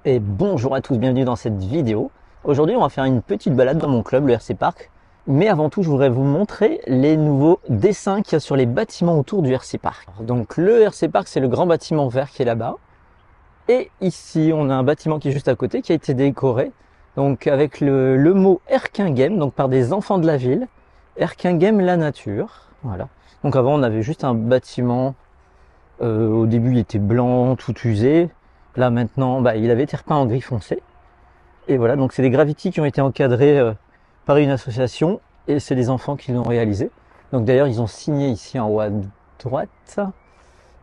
Et bonjour à tous, bienvenue dans cette vidéo. Aujourd'hui, on va faire une petite balade dans mon club, le RC Park. Mais avant tout, je voudrais vous montrer les nouveaux dessins qu'il y a sur les bâtiments autour du RC Park. Donc le RC Park, c'est le grand bâtiment vert qui est là-bas. Et ici, on a un bâtiment qui est juste à côté, qui a été décoré. Donc avec le mot Erquinghem, donc par des enfants de la ville. Erquinghem, la nature. Voilà. Donc avant, on avait juste un bâtiment. Au début, il était blanc, tout usé. Là maintenant, il avait été repeint en gris foncé. Et voilà, donc c'est des graffitis qui ont été encadrés par une association et c'est les enfants qui l'ont réalisé. Donc d'ailleurs, ils ont signé ici en haut à droite.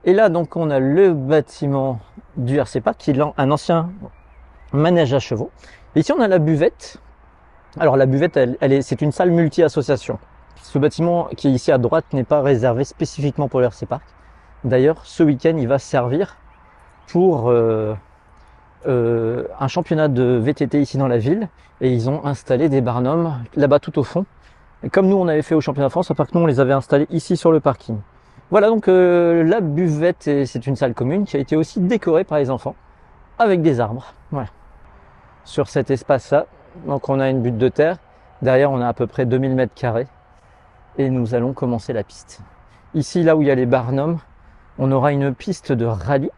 Et là, donc, on a le bâtiment du RC Park qui est un ancien manège à chevaux. Et ici, on a la buvette. Alors la buvette, c'est une salle multi-association. Ce bâtiment qui est ici à droite n'est pas réservé spécifiquement pour le RC Park. D'ailleurs, ce week-end, il va servir pour un championnat de VTT ici dans la ville et ils ont installé des barnums là-bas tout au fond. Et comme nous on avait fait au championnat de France, à part que nous on les avait installés ici sur le parking. Voilà donc la buvette, c'est une salle commune qui a été aussi décorée par les enfants avec des arbres. Voilà. Sur cet espace-là, donc on a une butte de terre. Derrière on a à peu près 2000 mètres carrés et nous allons commencer la piste. Ici, là où il y a les barnums, on aura une piste de rallye.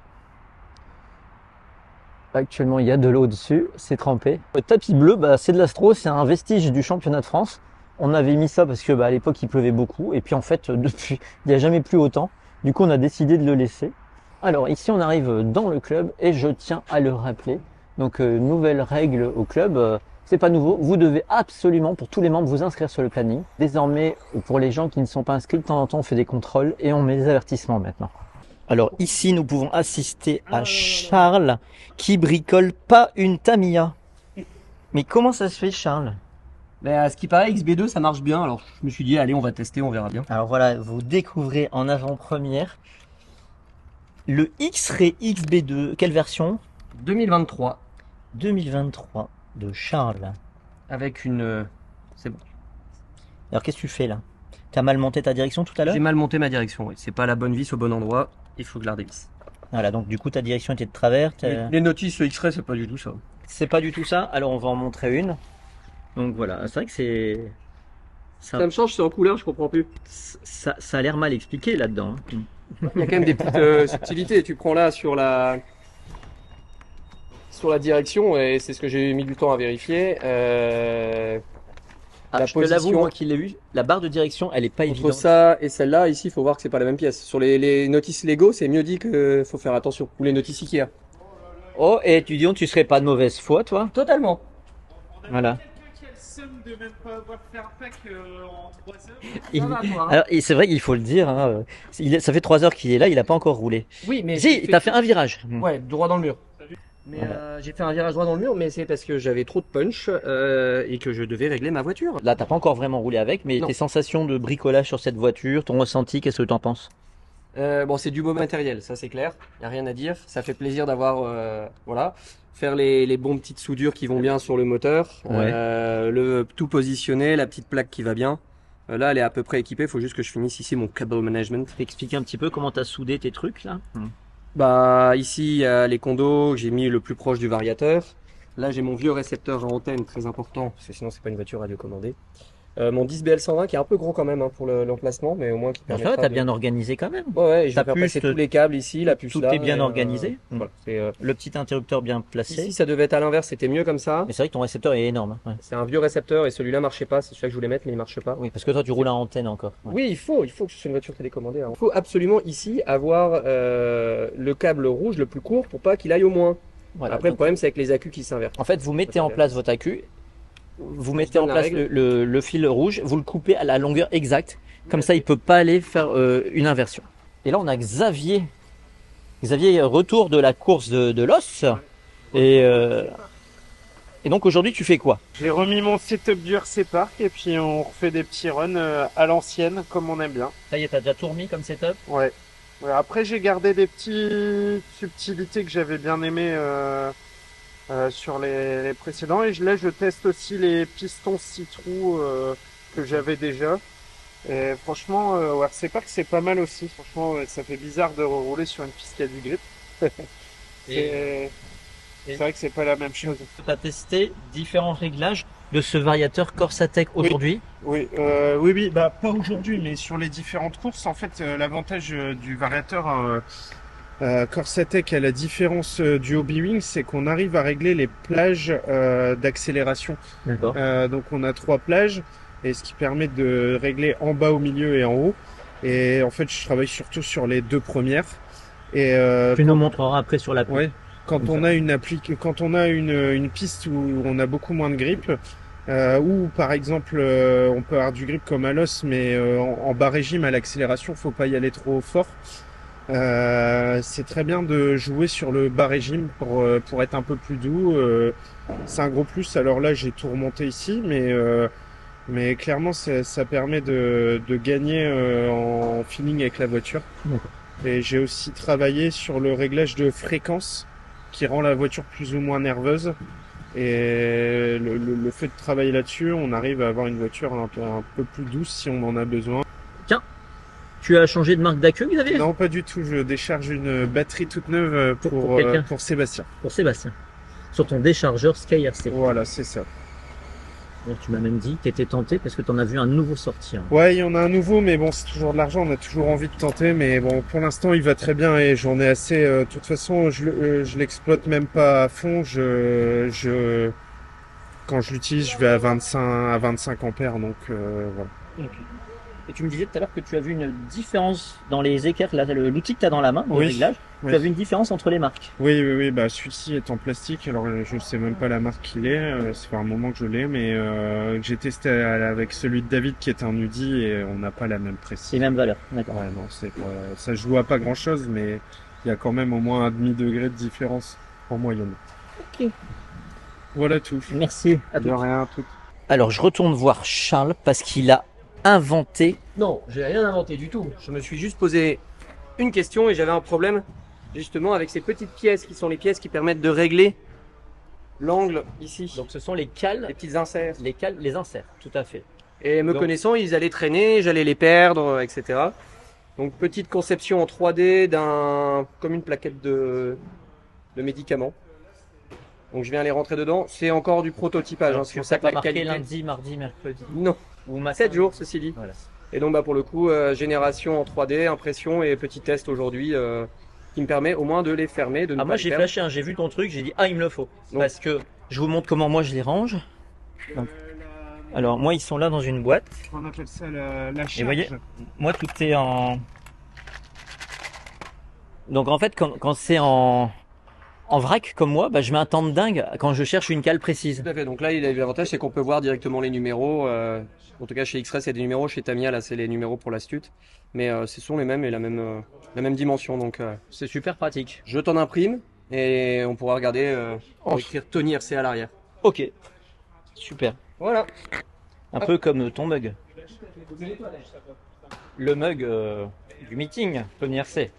Actuellement, il y a de l'eau dessus, c'est trempé. Le tapis bleu, c'est de l'astro, c'est un vestige du championnat de France. On avait mis ça parce que à l'époque, il pleuvait beaucoup. Et puis en fait, depuis, il n'y a jamais plu autant. Du coup, on a décidé de le laisser. Alors ici, on arrive dans le club et je tiens à le rappeler. Donc, nouvelle règle au club. C'est pas nouveau, vous devez absolument, pour tous les membres, vous inscrire sur le planning. Désormais, pour les gens qui ne sont pas inscrits, de temps en temps, on fait des contrôles et on met des avertissements maintenant. Alors ici, nous pouvons assister à Charles qui bricole pas une Tamiya. Mais comment ça se fait, Charles? À ce qui paraît, XB2 ça marche bien, alors je me suis dit allez on va tester, on verra bien. Alors voilà, vous découvrez en avant-première le X-Ray XB2. Quelle version? 2023. 2023 de Charles. Avec une... c'est bon. Alors qu'est-ce que tu fais là? T'as mal monté ta direction tout à l'heure? J'ai mal monté ma direction, oui. C'est pas la bonne vis au bon endroit, il faut que je la redévisse. Voilà, donc du coup ta direction était de travers. Les notices X-Ray c'est pas du tout ça. C'est pas du tout ça? Alors on va en montrer une. Donc voilà, c'est vrai que c'est... Ça me change, c'est en couleur, je comprends plus. Ça a l'air mal expliqué là-dedans. Il y a quand même des petites subtilités. Tu prends là sur la direction, et c'est ce que j'ai mis du temps à vérifier. La je te l'avoue, moi qui l'ai eu, la barre de direction, elle est pas évidente. Entre ça et celle-là, ici, il faut voir que c'est pas la même pièce. Sur les notices Lego, c'est mieux dit que faut faire attention. Ou les notices Ikea. Oh, et tu dis, tu serais pas de mauvaise foi, toi? Totalement. Voilà. De même pas avoir fait un pack en 3 heures. Alors, c'est vrai qu'il faut le dire, hein, ça fait 3 heures qu'il est là, il a pas encore roulé. Oui, mais si, t'as fait un virage. Ouais, droit dans le mur. Mais voilà. j'ai fait un virage droit dans le mur, mais c'est parce que j'avais trop de punch et que je devais régler ma voiture. Là, t'as pas encore vraiment roulé avec, mais non. Tes sensations de bricolage sur cette voiture, ton ressenti, qu'est-ce que t'en penses? Bon, c'est du beau matériel, ça c'est clair, y a rien à dire. Ça fait plaisir d'avoir, voilà, faire les bons petites soudures qui vont bien sur le moteur, ouais. Le tout positionner, la petite plaque qui va bien. Là, elle est à peu près équipée, faut juste que je finisse ici mon cable management. Expliquer un petit peu comment t'as soudé tes trucs là. Ici, il y a les condos, j'ai mis le plus proche du variateur. Là, j'ai mon vieux récepteur à antenne, très important, parce que sinon c'est pas une voiture radiocommandée. Mon 10 BL120 qui est un peu gros quand même pour l'emplacement, mais au moins qui permet. T'as bien organisé quand même. Ouais, je vais faire passer tous les câbles ici, la puce là. Tout est bien organisé. Voilà, le petit interrupteur bien placé. Ici, ça devait être à l'inverse, c'était mieux comme ça. Mais c'est vrai que ton récepteur est énorme. Ouais. C'est un vieux récepteur et celui-là marchait pas, c'est celui que je voulais mettre, mais il marche pas. Oui, parce que toi tu roules à antenne encore. Ouais. Oui, il faut que ce soit une voiture télécommandée. Il faut absolument ici avoir le câble rouge le plus court pour pas qu'il aille au moins. Voilà, après, le problème c'est avec les accus qui s'invertent. En fait, vous mettez en place votre accu. Vous mettez en place le fil rouge, vous le coupez à la longueur exacte, comme ça il peut pas aller faire une inversion. Et là on a Xavier, retour de la course de l'os, et donc aujourd'hui tu fais quoi? J'ai remis mon setup du RC Park et puis on refait des petits runs à l'ancienne comme on aime bien. Ça y est, t'as déjà tout remis comme setup? Ouais. Après j'ai gardé des petites subtilités que j'avais bien aimées sur les précédents, et là je teste aussi les pistons 6 trous que j'avais déjà, et franchement au RC Park c'est pas mal aussi. Franchement ça fait bizarre de rouler sur une piste qui a du grip. C'est vrai que c'est pas la même chose. Tu as testé différents réglages de ce variateur Corsatec aujourd'hui. Oui, oui, bah pas aujourd'hui, mais sur les différentes courses, en fait, l'avantage du variateur Corsatec à la différence du Hobby-Wing, c'est qu'on arrive à régler les plages d'accélération. D'accord. Donc on a 3 plages, et ce qui permet de régler en bas, au milieu et en haut. Et en fait, je travaille surtout sur les 2 premières. Et Tu nous montreras après sur l'appli. ouais, quand on a quand on a une piste où on a beaucoup moins de grip, ou par exemple on peut avoir du grip comme à l'os, mais en bas régime à l'accélération, faut pas y aller trop fort. C'est très bien de jouer sur le bas régime pour être un peu plus doux. C'est un gros plus. Alors là, j'ai tout remonté ici, mais clairement, ça permet de gagner en feeling avec la voiture. D'accord. Et j'ai aussi travaillé sur le réglage de fréquence qui rend la voiture plus ou moins nerveuse. Et le fait de travailler là-dessus, on arrive à avoir une voiture un peu plus douce si on en a besoin. Tiens, tu as changé de marque d'accu, Xavier? Non, pas du tout. Je décharge une batterie toute neuve pour Sébastien. Pour Sébastien. Sur ton déchargeur Sky RC. Voilà, c'est ça. Donc, tu m'as même dit que tu étais tenté parce que tu en as vu un nouveau sortir. Ouais, il y en a un nouveau, mais bon, c'est toujours de l'argent. On a toujours envie de tenter, mais bon, pour l'instant, il va très bien et j'en ai assez. De toute façon, je l'exploite même pas à fond. Quand je l'utilise, je vais à 25 ampères, donc voilà. Okay. Et tu me disais tout à l'heure que tu as vu une différence dans les équerres, là, l'outil que tu as dans la main, dans le réglage. Oui. Tu as vu une différence entre les marques. Oui, bah celui-ci est en plastique, alors je sais même pas la marque qu'il est, ça fait un moment que je l'ai, mais j'ai testé avec celui de David qui est un Udi et on n'a pas la même précision. C'est les mêmes valeurs, d'accord. Ouais, non, ça joue à pas grand chose, mais il y a quand même au moins un demi-degré de différence en moyenne. Ok. Voilà tout. Merci. À De rien, tout. Alors je retourne voir Charles parce qu'il a inventé. Non, j'ai rien inventé du tout. Je me suis juste posé une question et j'avais un problème justement avec ces petites pièces qui sont les pièces qui permettent de régler l'angle ici. Donc ce sont les cales, Les petites inserts. les inserts, tout à fait. Et me connaissant, ils allaient traîner, j'allais les perdre, etc. Donc petite conception en 3D comme une plaquette de médicaments. Donc je viens les rentrer dedans. C'est encore du prototypage. Alors, C'est pour ça ça que pas la marqué qualité. lundi, mardi, mercredi. Non, Ou matin. 7 jours ceci dit. Voilà. Et donc pour le coup, génération en 3D, impression et petit test aujourd'hui qui me permet au moins de les fermer, de ne pas Moi les j'ai perdre. flashé, j'ai vu ton truc, j'ai dit il me le faut. Donc. Parce que je vous montre comment moi je les range. Donc, alors moi ils sont là dans une boîte. On appelle ça la charge. Et vous voyez, moi tout est en. Donc en fait quand c'est en vrac comme moi, je mets un temps de dingue quand je cherche une cale précise. Tout à fait. Donc là, l'avantage, c'est qu'on peut voir directement les numéros. En tout cas, chez X-Ray, c'est des numéros. Chez Tamiya, là, c'est les numéros pour l'astute. Mais ce sont les mêmes et la même dimension. Donc, C'est super pratique. je t'en imprime et on pourra regarder pour écrire Tony RC à l'arrière. Ok, super. Voilà. Un peu comme ton mug. Le mug du meeting, Tony RC.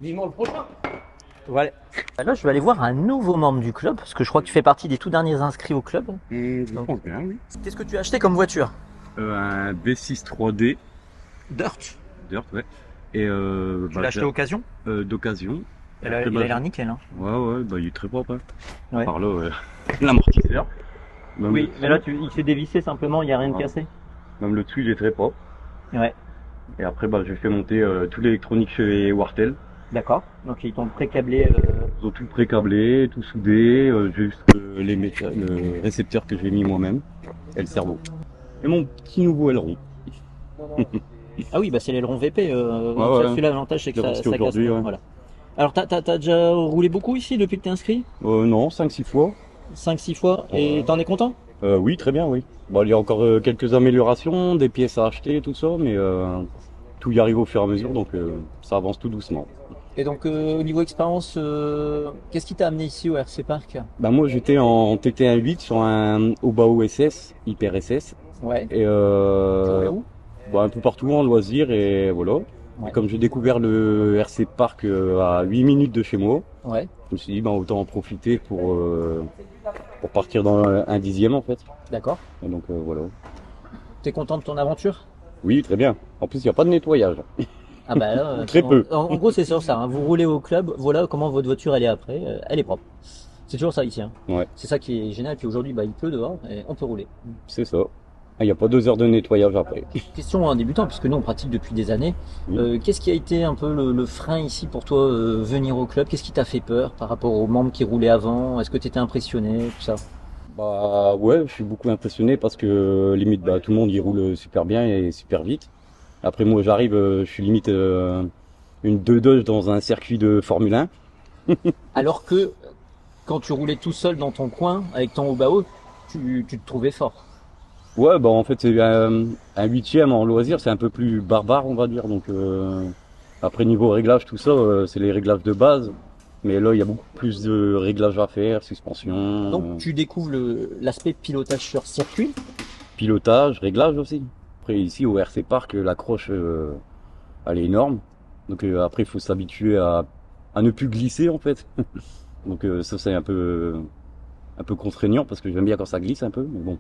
Vivement le prochain. Voilà. Là, je vais aller voir un nouveau membre du club, parce que je crois que tu fais partie des tout derniers inscrits au club. Je pense bien, oui. Qu'est-ce que tu as acheté comme voiture? Un B6 3D, Dirt. Dirt, ouais. Et Tu l'as acheté occasion? d'occasion. Il a l'air nickel. Hein. Ouais, il est très propre. Hein. Ouais. Par là, l'amortisseur. Même Oui, mais là, il s'est dévissé simplement, il n'y a rien de Ouais. cassé. Même le dessus, il est très propre. Ouais, Et après, j'ai fait monter tout l'électronique chez Wartel. d'accord. Donc, ils t'ont pré-câblé. Ils ont tout pré-câblé, tout soudé, juste le récepteur que j'ai mis moi-même et le cerveau. Et mon petit nouveau aileron. Ah oui, c'est l'aileron VP. ouais. Celui-là, l'avantage, c'est que J'ai ça acheté casse aujourd'hui, pas. ouais. Voilà. Alors, t'as déjà roulé beaucoup ici depuis que t'es inscrit? Non, 5-6 fois. 5-6 fois. Et t'en es content? Oui, très bien, oui. Il y a encore quelques améliorations, des pièces à acheter, tout ça, mais tout y arrive au fur et à mesure, donc ça avance tout doucement. Et donc, au niveau expérience, qu'est-ce qui t'a amené ici au RC Park? Moi, j'étais en TT1.8 sur un Obao SS, Hyper SS, Ouais. et Où? un peu partout en loisir, et voilà. Ouais. Et comme j'ai découvert le RC Park à 8 minutes de chez moi, Ouais. je me suis dit, autant en profiter pour partir dans un 10e en fait. D'accord. Et donc voilà. T'es content de ton aventure? Oui, très bien. En plus, il n'y a pas de nettoyage. Ah bah là, Très peu. En gros, c'est sur ça, hein. Vous roulez au club, voilà comment votre voiture elle est après. Elle est propre. C'est toujours ça ici, hein. Ouais, C'est ça qui est génial. Puis aujourd'hui, bah, il pleut dehors et on peut rouler. c'est ça. Il n'y a pas 2 heures de nettoyage après. Question à un débutant, puisque nous on pratique depuis des années. Oui. Qu'est-ce qui a été un peu le frein ici pour toi venir au club? Qu'est-ce qui t'a fait peur par rapport aux membres qui roulaient avant? Est-ce que tu étais impressionné, tout ça? Bah ouais, je suis beaucoup impressionné parce que limite bah, tout le monde y roule super bien et super vite. Après moi j'arrive, je suis limite une 2-2 dans un circuit de Formule 1. Alors que quand tu roulais tout seul dans ton coin avec ton haut bahut, tu te trouvais fort. Ouais, bah en fait c'est un 8e en loisir, c'est un peu plus barbare on va dire. Donc après niveau réglage tout ça, c'est les réglages de base. Mais là il y a beaucoup plus de réglages à faire, suspension, Donc tu découvres l'aspect pilotage sur circuit. pilotage, réglage aussi. Après ici au RC Park, l'accroche elle est énorme. Donc après il faut s'habituer à ne plus glisser en fait. Donc ça c'est un peu contraignant parce que j'aime bien quand ça glisse un peu, mais bon.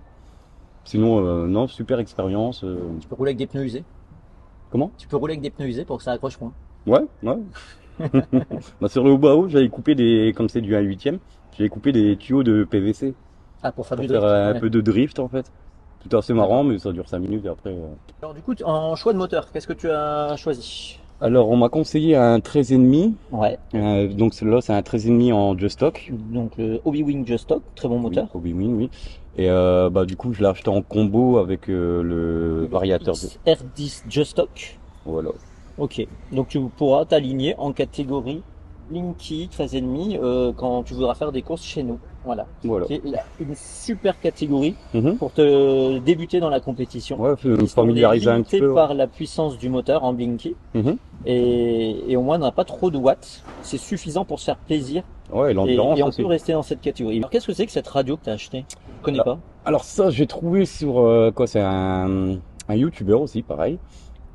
Sinon non, super expérience. Tu peux rouler avec des pneus usés. Comment? Tu peux rouler avec des pneus usés pour que ça accroche moins. Ouais, ouais. Bah, sur le haut j'avais coupé comme c'est du 1/8e, j'avais coupé des tuyaux de PVC Ah, pour faire pour du faire drift. un Ouais. peu de drift en fait. Tout assez marrant, mais ça dure 5 minutes et après. Alors du coup, en choix de moteur, qu'est-ce que tu as choisi? Alors on m'a conseillé un 13,5. Ouais. Donc celui-là c'est un 13,5 en Just Stock. Donc le Hobby-Wing Just Stock, très bon moteur. Oui, Obi-Wan, oui. Et bah du coup je l'ai acheté en combo avec le variateur de. R10 Just Stock. Voilà. Ok. Donc tu pourras t'aligner en catégorie Linky 13,5 quand tu voudras faire des courses chez nous. Voilà. Voilà. Qui est une super catégorie Mhm. pour te débuter dans la compétition. Ouais, faut me Parce qu'on est familiariser un petit limité peu. par la puissance du moteur en Blinky Mhm. et au moins on n'a pas trop de watts. C'est suffisant pour se faire plaisir Ouais, et et l'endurance on aussi. peut rester dans cette catégorie. Alors qu'est-ce que c'est que cette radio que tu as achetée? Je connais Alors, pas. Alors ça j'ai trouvé sur quoi, c'est un YouTuber aussi pareil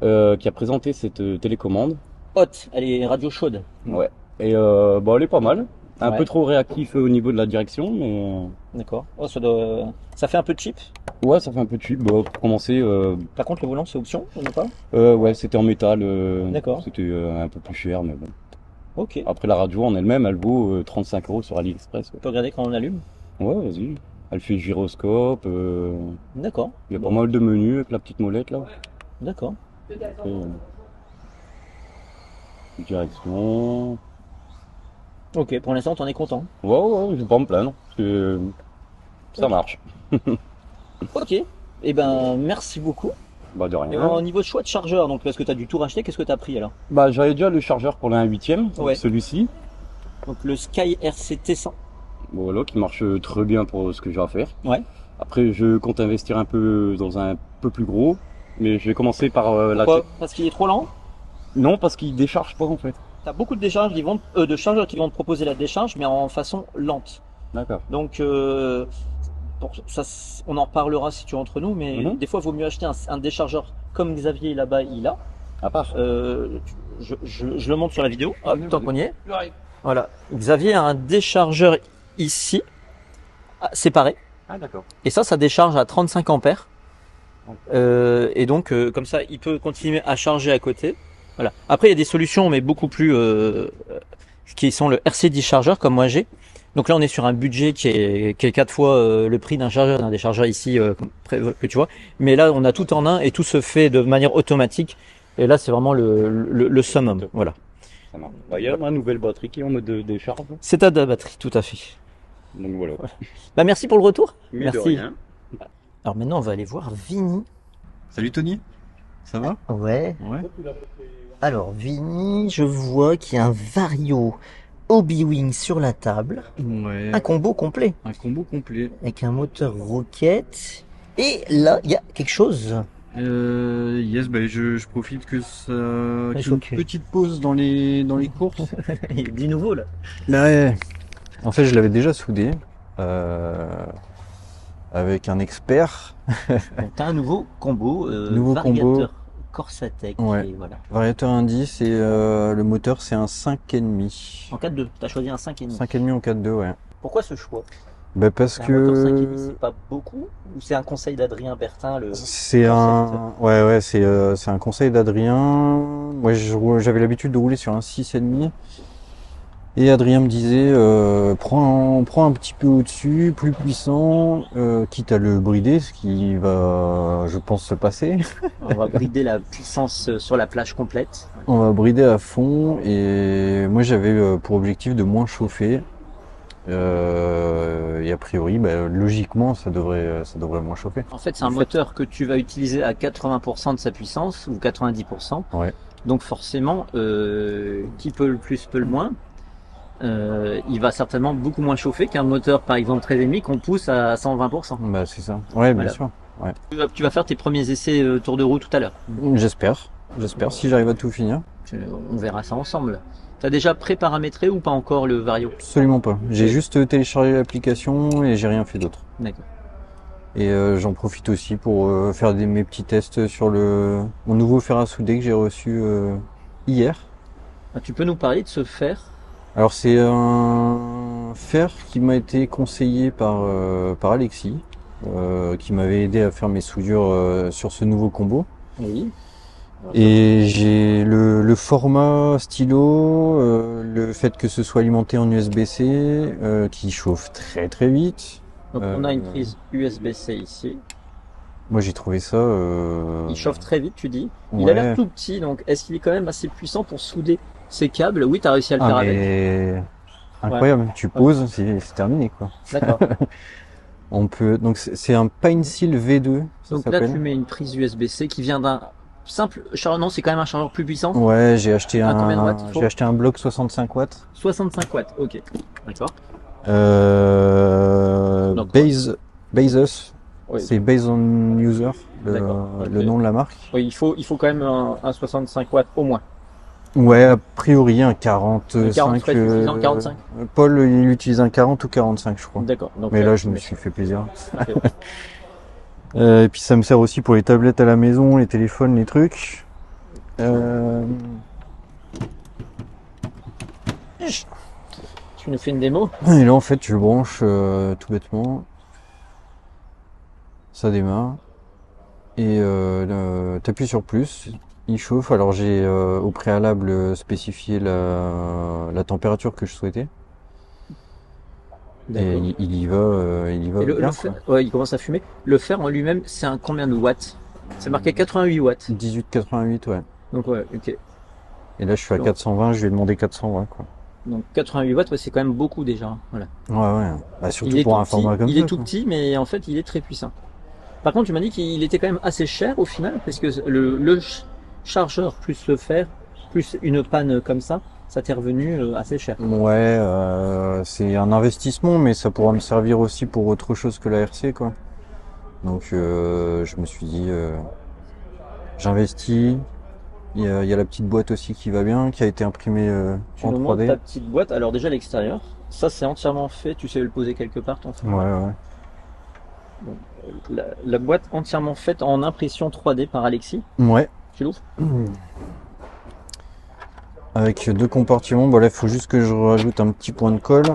qui a présenté cette télécommande. Haute, elle est radio chaude. Ouais. Et bah elle est pas mal. Un Ouais. peu trop réactif au niveau de la direction, mais D'accord. Oh, ça fait un peu cheap. ouais, ça fait un peu cheap. Bah, pour commencer, Par contre, le volant, c'est option, ou pas? ouais, c'était en métal. D'accord. C'était un peu plus cher, mais bon. Ok. Après la radio en elle-même, elle vaut 35 € sur AliExpress. On peut regarder quand on allume. Ouais, vas-y. Elle fait gyroscope. D'accord. Il y a Bon. pas mal de menus avec la petite molette là. D'accord. Après, direction. Ok, pour l'instant, t'en es content. Ouais, ouais, je vais pas me plaindre. Parce que ça Ok. marche. Ok. Eh ben, merci beaucoup. Bah de Et rien. au niveau de choix de chargeur, donc parce que tu as du tout racheté, qu'est-ce que tu as pris alors? Bah j'avais déjà le chargeur pour le 1/8e, Ouais. celui-ci. Donc le Sky RCT 100. Voilà, qui marche très bien pour ce que j'ai à faire. Ouais. Après, je compte investir un peu dans un peu plus gros, mais je vais commencer par Pourquoi? Parce qu'il est trop lent? Non, parce qu'il décharge pas en fait. T'as beaucoup de décharges de chargeurs qui vont te proposer la décharge, mais en façon lente. D'accord. Donc, pour ça, on en reparlera si tu es entre nous, mais Mhm. des fois, il vaut mieux acheter un déchargeur comme Xavier là-bas, il a. À part. Je le montre sur la vidéo. Hop, tant qu'on y est. Voilà. Xavier a un déchargeur ici, séparé. Ah d'accord. Et ça décharge à 35 ampères. Et donc, comme ça, il peut continuer à charger à côté. Voilà. Après, il y a des solutions, mais beaucoup plus qui sont le RC10 chargeur, comme moi j'ai. Donc là, on est sur un budget qui est 4 fois le prix d'un chargeur, d'un déchargeur ici que tu vois. Mais là, on a tout en un et tout se fait de manière automatique. Et là, c'est vraiment le summum. Voilà. Ça marche. Bah, il y a ma nouvelle batterie qui est en mode de décharge. C'est à la batterie, tout à fait. Donc voilà. Bah, merci pour le retour. Mais Merci. de rien. Alors maintenant, on va aller voir Vini. Salut Tony, ça va? Ouais. Ouais. Alors, Vini, je vois qu'il y a un Vario Hobby-Wing sur la table. Ouais. Un combo complet Un combo complet. avec un moteur Rocket. Et là, il y a quelque chose. Yes, bah je profite que ça, Il qu'il y faut ait une que- petite pause dans les courses. Il y a du nouveau là. Ouais. En fait, je l'avais déjà soudé avec un expert. Donc, t'as un nouveau combo, Nouveau variateur combo. Corsatec. Ouais. Et voilà. Variateur indice et le moteur c'est un 5,5. En 4.2, t'as choisi un 5,5. 5,5 en 4.2, ouais. Pourquoi ce choix? Bah parce C'est un moteur 5,5, que c'est pas beaucoup? Ou c'est un conseil d'Adrien Bertin, le c'est concept? ouais, c'est un conseil d'Adrien. Moi, j'avais l'habitude de rouler sur un 6,5. Et Adrien me disait, prends un petit peu au-dessus, plus puissant, quitte à le brider, ce qui va, je pense, se passer. On va brider la puissance sur la plage complète. On va brider à fond. Et moi, j'avais pour objectif de moins chauffer. Et a priori, bah, logiquement, ça devrait moins chauffer. En fait, c'est un En fait- moteur que tu vas utiliser à 80% de sa puissance, ou 90%. Ouais. Donc forcément, qui peut le plus, peut le moins. Il va certainement beaucoup moins chauffer qu'un moteur, par exemple, très émis qu'on pousse à 120%. Bah, c'est ça. Ouais, bien Voilà. sûr. Tu vas faire tes premiers essais tour de roue tout à l'heure. J'espère. Si j'arrive à tout finir. On verra ça ensemble. T'as déjà pré-paramétré ou pas encore le Vario? Absolument pas. J'ai juste téléchargé l'application et j'ai rien fait d'autre. D'accord. Et j'en profite aussi pour faire mes petits tests sur mon nouveau fer à souder que j'ai reçu hier. Ah, tu peux nous parler de ce fer? Alors c'est un fer qui m'a été conseillé par Alexis, qui m'avait aidé à faire mes soudures sur ce nouveau combo. Oui. Et j'ai le format stylo, le fait que ce soit alimenté en USB-C, qui chauffe très très vite. Donc on a une prise USB-C ici. Moi j'ai trouvé ça. Il chauffe très vite, tu dis. Il a l'air tout petit, donc est-ce qu'il est quand même assez puissant pour souder ces câbles? Oui, tu as réussi à le faire avec. Mais incroyable. Tu poses, c'est terminé quoi. D'accord. On peut donc c'est un Pineseal V2. Ça Donc là, s'appelle. tu mets une prise USB-C qui vient d'un simple chargeur. Non, c'est quand même un chargeur plus puissant. Ouais, j'ai acheté À combien de watts il faut j'ai acheté un bloc 65 watts. 65 watts, ok. D'accord. Donc, Baseus. Oui. C'est Based on User, D'accord. le nom de la marque. Oui, il faut quand même un 65 watts au moins. Ouais, a priori un 45. Un 40 serait suffisant, 45. Paul, il utilise un 40 ou 45, je crois. D'accord. Donc, Mais là, je me suis fait plaisir. Ok. Et puis ça me sert aussi pour les tablettes à la maison, les téléphones, les trucs. Tu nous fais une démo? Et là, en fait, tu le branches tout bêtement. Ça démarre. Et t'appuies sur plus. Il chauffe. Alors j'ai au préalable spécifié la température que je souhaitais. Et D'accord. il y va Et le bien, fer, quoi. ouais, il commence à fumer. Le fer en lui-même, c'est un combien de watts? C'est marqué 88 watts. 18,88, ouais. Donc ouais, ok. Et là, je suis à Bon. 420, je lui ai demandé 420, quoi. Donc 88 watts, ouais, c'est quand même beaucoup déjà. Voilà. Ouais, ouais. Bah, surtout Il est pour tout un format petit, comme il ça, est tout quoi. petit, mais en fait, il est très puissant. Par contre, tu m'as dit qu'il était quand même assez cher au final, parce que le chargeur plus le fer, plus une panne comme ça t'est revenu assez cher. Ouais, c'est un investissement, mais ça pourra me servir aussi pour autre chose que la RC, quoi. Donc, je me suis dit, j'investis. Il y a la petite boîte aussi qui va bien, qui a été imprimée Tu en nous montres 3D. ta petite boîte. Alors déjà l'extérieur, ça c'est entièrement fait. Tu sais le poser quelque part ton fer. Ouais, ouais. La boîte entièrement faite en impression 3D par Alexis. Ouais. Tu l'ouvres? Avec 2 compartiments. Bon, là, il faut juste que je rajoute un petit point de colle.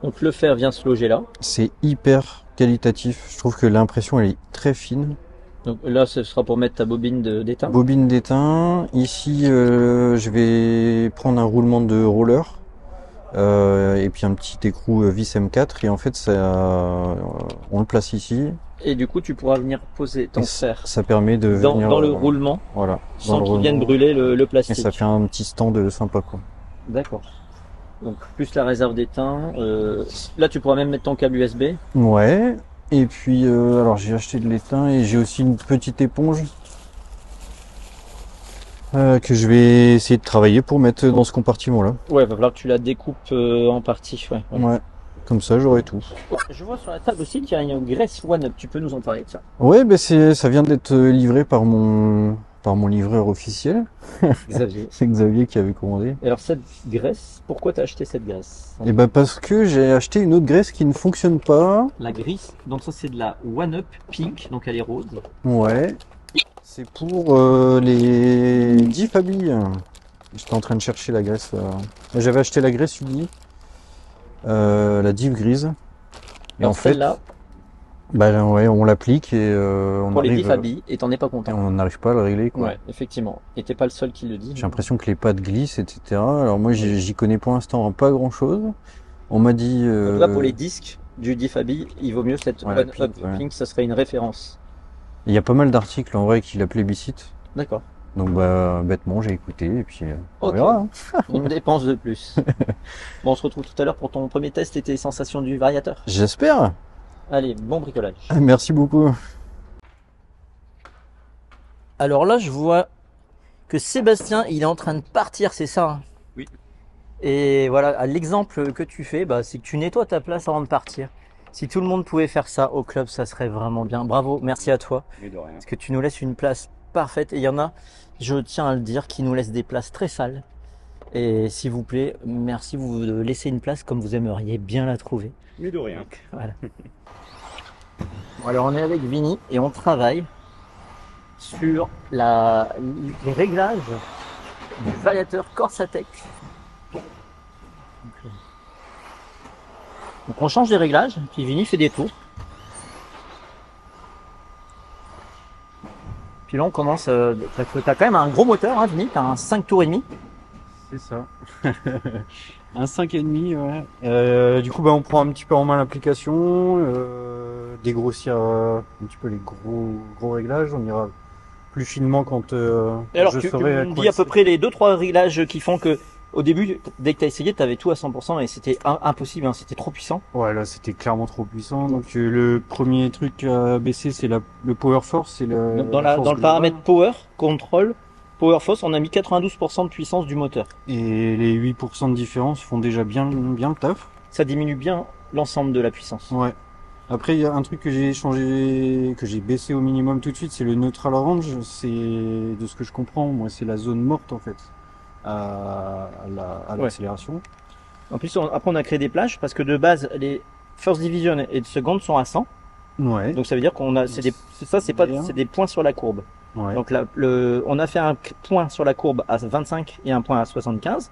Donc le fer vient se loger là. C'est hyper qualitatif. Je trouve que l'impression, elle est très fine. Donc là, ce sera pour mettre ta bobine d'étain. Bobine d'étain. Ici, je vais prendre un roulement de roller. Et puis un petit écrou vis M4. Et en fait, on le place ici. Et du coup, tu pourras venir poser ton Et fer Ça permet de venir dans le roulement voilà, sans dans le qu'il vienne roulement. brûler le Et plastique. ça fait un petit stand sympa, quoi. D'accord. Donc plus la réserve d'étain. Là, tu pourras même mettre ton câble USB. Ouais. Et puis, alors j'ai acheté de l'étain et j'ai aussi une petite éponge que je vais essayer de travailler pour mettre dans ce compartiment-là. Ouais, va falloir que tu la découpes en partie. Ouais. Ouais. Comme ça, j'aurai tout. Je vois sur la table aussi qu'il y a une graisse One Up. Tu peux nous en parler de ça? Ouais, ben ça vient d'être livré par mon livreur officiel. Xavier. C'est Xavier qui avait commandé. Et alors cette graisse, pourquoi t'as acheté cette graisse? Et ben parce que j'ai acheté une autre graisse qui ne fonctionne pas. La graisse, donc ça c'est de la One Up Pink, donc elle est rose. Ouais. C'est pour les diff à billes. J'étais en train de chercher la graisse. J'avais acheté la graisse unie, la diff grise. Et en fait, celle-là, bah ouais, on l'applique et on pour les arrive, diff à billes, et t'en es pas et content. on n'arrive pas à le régler, quoi. Ouais, effectivement. Et t'es pas le seul qui le dit. J'ai l'impression que les pattes glissent, etc. Alors moi, j'y connais pour l'instant pas grand-chose. On m'a dit... En tout cas, pour les disques du diff à billes, il vaut mieux cette Ouais, la One Pink, Up ouais. Pink, ça serait une référence. Il y a pas mal d'articles en vrai qui la plébiscitent. D'accord. Donc bah bêtement, j'ai écouté et puis on Ok. verra. Hein. Une dépense de plus. Bon, on se retrouve tout à l'heure pour ton premier test et tes sensations du variateur. J'espère. Allez, bon bricolage. Merci beaucoup. Alors là, je vois que Sébastien, il est en train de partir, c'est ça, hein? Oui. Et voilà, l'exemple que tu fais, bah, c'est que tu nettoies ta place avant de partir. Si tout le monde pouvait faire ça au club, ça serait vraiment bien. Bravo, merci à toi. Mais de rien. Parce que tu nous laisses une place parfaite. Et il y en a, je tiens à le dire, qui nous laissent des places très sales. Et s'il vous plaît, merci vous de laisser une place comme vous aimeriez bien la trouver. Mais de rien. Donc, voilà. Bon, alors on est avec Vinny et on travaille sur les réglages du variateur Corsatec. Donc on change les réglages, puis Vinny fait des tours. Puis là on commence, t'as quand même un gros moteur, hein, Vinny, t'as un 5 tours et demi. C'est ça. Un 5,5, ouais. Du coup, bah, on prend un petit peu en main l'application, dégrossir un petit peu les gros réglages. On ira plus finement quand Et alors je tu saurai à me quoi dis à peu c'est. près les 2-3 réglages qui font que au début, dès que t'as essayé, t'avais tout à 100% et c'était impossible, hein, c'était trop puissant. Ouais, là, c'était clairement trop puissant. Donc, le premier truc à baisser, c'est le Power Force, c'est Dans la force le globale. paramètre Power, Control, Power Force, on a mis 92% de puissance du moteur. Et les 8% de différence font déjà bien le taf. Ça diminue bien l'ensemble de la puissance. Ouais. Après, il y a un truc que j'ai changé, que j'ai baissé au minimum tout de suite, c'est le neutral range. C'est, de ce que je comprends, moi, c'est la zone morte, en fait, à l'accélération. En plus, après on a créé des plages parce que de base, les First Division et de seconde sont à 100. Ouais. Donc ça veut dire qu'on a, c'est des points sur la courbe. Ouais. Donc là, on a fait un point sur la courbe à 25 et un point à 75.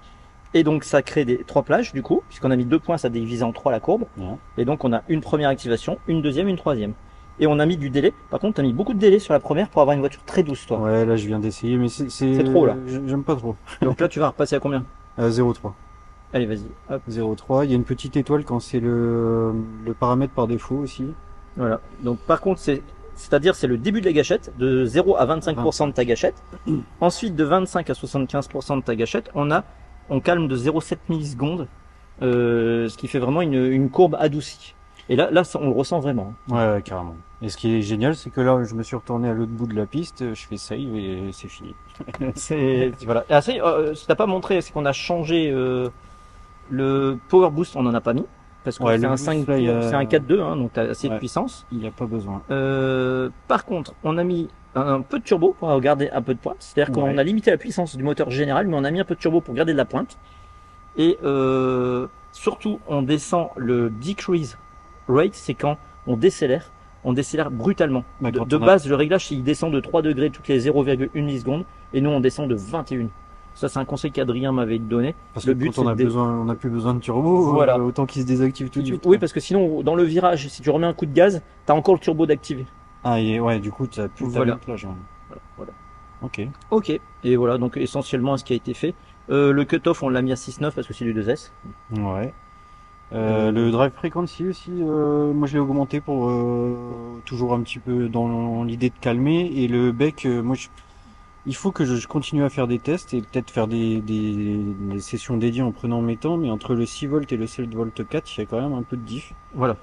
Et donc ça crée des 3 plages du coup, puisqu'on a mis 2 points, ça divise en 3 la courbe. Ouais. Et donc on a une première activation, une deuxième, une troisième. Et on a mis du délai. Par contre, tu as mis beaucoup de délai sur la première pour avoir une voiture très douce, toi. Ouais, là, je viens d'essayer, mais C'est trop, là. J'aime pas trop. Donc là, tu vas repasser à combien? 0,3. Allez, vas-y. Hop. 0,3. Il y a une petite étoile quand c'est le paramètre par défaut aussi. Voilà. Donc par contre, c'est-à-dire c'est le début de la gâchette, de 0 à 25% de ta gâchette. Ensuite, de 25 à 75% de ta gâchette, on calme de 0,7 millisecondes, ce qui fait vraiment une courbe adoucie. Et là, on le ressent vraiment. Ouais, carrément. Et ce qui est génial, c'est que là, je me suis retourné à l'autre bout de la piste, je fais save et c'est fini. Voilà. Et assez, ce t'as pas montré, c'est qu'on a changé le Power Boost, on en a pas mis. Parce que Ouais, c'est le un boost, 5, là, il y a- c'est un 4.2, hein, donc t'as assez de Ouais. puissance. Il n'y a pas besoin. Par contre, on a mis un peu de turbo pour garder un peu de pointe. C'est-à-dire qu'on Ouais. a limité la puissance du moteur général, mais on a mis un peu de turbo pour garder de la pointe. Et surtout, on descend le decrease rate, c'est quand on décélère brutalement. Bah, De, quand de on a- base, le réglage, il descend de 3 degrés toutes les 0,1 millisecondes, et nous, on descend de 21. Ça, c'est un conseil qu'Adrien m'avait donné. Parce le que but, quand on c'est de on n'a plus besoin de turbo, Voilà. autant qu'il se désactive tout de suite. Oui, parce que sinon, dans le virage, si tu remets un coup de gaz, t'as encore le turbo d'activer. Ah, ouais, du coup, tu as plus Voilà. ta plage. Ouais. Voilà. Ok. Ok. Et voilà, donc essentiellement ce qui a été fait. Le cutoff, on l'a mis à 6.9 parce que c'est du 2S. Ouais. Le drive frequency aussi, moi je l'ai augmenté pour toujours un petit peu dans l'idée de calmer. Et le bec, il faut que je continue à faire des tests et peut-être faire des sessions dédiées en prenant mes temps. Mais entre le 6 volts et le 7 volts 4, il y a quand même un peu de diff. Voilà.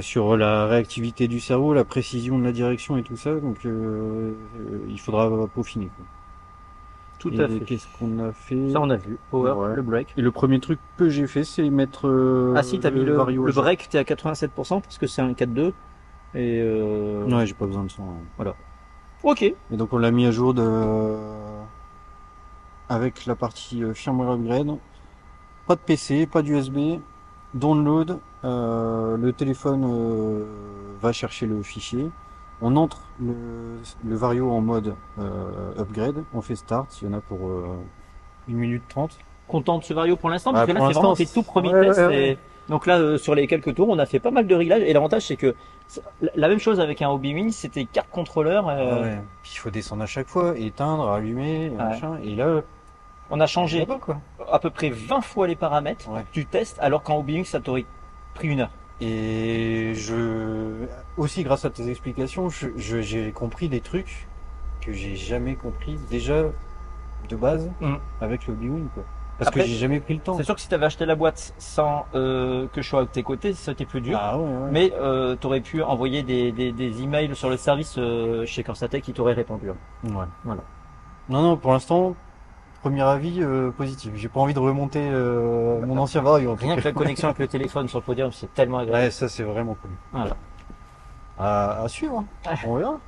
Sur la réactivité du cerveau, la précision de la direction et tout ça. Donc il faudra peaufiner, quoi. Tout Et à fait. qu'est-ce qu'on a fait? Ça, on a vu. Power, Ouais. le break. Et le premier truc que j'ai fait, c'est mettre Ah si, t'as mis le vario. break, t'es à 87% parce que c'est un 4.2. Et Ouais, j'ai pas besoin de ça. Ouais. Ok. Et donc on l'a mis à jour avec la partie firmware upgrade. Pas de PC, pas d'USB, download. Le téléphone va chercher le fichier. On entre le Vario en mode upgrade. On fait start. Il y en a pour 1 minute 30. Content de ce vario pour l'instant Ah, parce que là, pour c'est vraiment l'instant, tes tout premiers ouais, tests. ouais, ouais. Donc là, sur les quelques tours, on a fait pas mal de réglages. Et l'avantage, c'est que la même chose avec un Hobby c'était carte contrôleur. Ouais. Puis il faut descendre à chaque fois, éteindre, allumer, machin. Et là, On a changé pas quoi. à peu près 20 fois les paramètres Ouais. du test, alors qu'en Hobby ça t'aurait pris 1 heure. Et aussi grâce à tes explications, j'ai compris des trucs que j'ai jamais compris déjà de base avec le Hobby quoi. Parce Après, que j'ai jamais pris le temps. C'est sûr que si tu avais acheté la boîte sans que je sois à tes côtés, c'était plus dur. Ah ouais. Mais tu aurais pu envoyer des emails sur le service chez Corsatec qui t'auraient répondu. Ouais. Voilà. Non, pour l'instant, premier avis positif. J'ai pas envie de remonter mon ancien Vario. En tout Rien cas. que la connexion avec le téléphone sur le podium, c'est tellement agréable. Ouais, ça c'est vraiment cool. Voilà. À suivre. On verra.